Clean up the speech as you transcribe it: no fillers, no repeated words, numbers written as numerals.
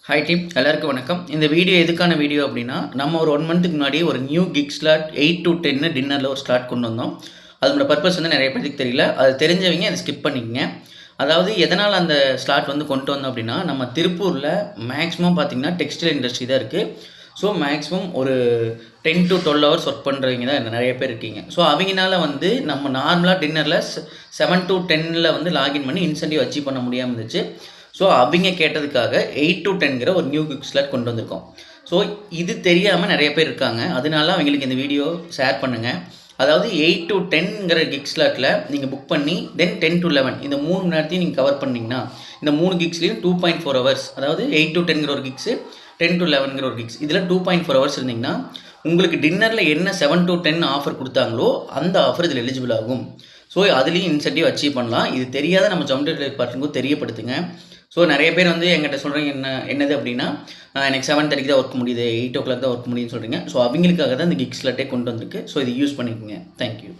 Hi team, எல்லாருக்கும் வணக்கம். இந்த வீடியோ எதுக்கான வீடியோ அப்படின்னா, நம்ம ஒரு 1 மந்த்துக்கு முன்னாடி ஒரு நியூ கிக் ஸ்லாட் 8 to 10 டின்னரில் ஒரு ஸ்லாட் கொண்டு வந்தோம். அதோட பர்பஸ் வந்து நிறைய பேருக்கு தெரியல. அது தெரிஞ்சவங்க அதை ஸ்கிப் பண்ணிக்கங்க. அதாவது எதனால் அந்த ஸ்லாட் வந்து கொண்டு வந்தோம் அப்படின்னா, நம்ம திருப்பூரில் மேக்ஸிமம் பார்த்தீங்கன்னா டெக்ஸ்டைல் இண்டஸ்ட்ரி தான் இருக்குது. ஸோ மேக்ஸிமம் ஒரு 10 to 12 ஹவர்ஸ் ஒர்க் பண்ணுறவங்க தான் நிறைய பேர் இருக்கீங்க. ஸோ அவங்கனால வந்து நம்ம நார்மலாக டின்னரில் 7 to 10 வந்து லாகின் பண்ணி இன்சென்டிவ் அச்சீவ் பண்ண முடியாமல் இருந்துச்சு. ஸோ அவங்க கேட்டதுக்காக 8 to 10 ஒரு நியூ கிக் ஸ்லாட் கொண்டு வந்திருக்கோம். ஸோ இது தெரியாமல் நிறைய பேர் இருக்காங்க. அதனால அவங்களுக்கு இந்த வீடியோ ஷேர் பண்ணுங்கள். அதாவது 8 to 10 கிக் ஸ்லாட்டில் நீங்கள் புக் பண்ணி தென் 10 to 11 இந்த 3 மணி நேரத்தையும் நீங்கள் கவர் பண்ணிங்கன்னா இந்த 3 கிக்ஸ்லேயும் 2.4 ஹவர்ஸ், அதாவது 8 to 10 ஒரு கிக்ஸு, 10 to 11 ஒரு கிக்ஸ், இதில் 2.4 ஹவர்ஸ் இருந்தீங்கன்னா உங்களுக்கு டின்னரில் என்ன 7 to 10 ஆஃபர் கொடுத்தாங்களோ அந்த ஆஃபர் இதில் எலிஜிபிள் ஆகும். ஸோ அதுலேயும் இன்சென்டிவ் அச்சீவ் பண்ணலாம். இது தெரியாத நம்ம ஜொமேட்டோ பார்ட்னருக்கும் தெரியப்படுத்துங்க. ஸோ நிறைய பேர் வந்து எங்கிட்ட சொல்கிறீங்க என்னது அப்படின்னா, எனக்கு 7:30 தான் ஒர்க் முடியுது, 8 o'clock தான் ஒர்க் முடியுதுன்னு சொல்கிறீங்க. ஸோ அவங்களுக்காக தான் இந்த கிக் ஸ்லாட்டே கொண்டு வந்திருக்கு. ஸோ இது யூஸ் பண்ணிக்கோங்க. தேங்க்யூ.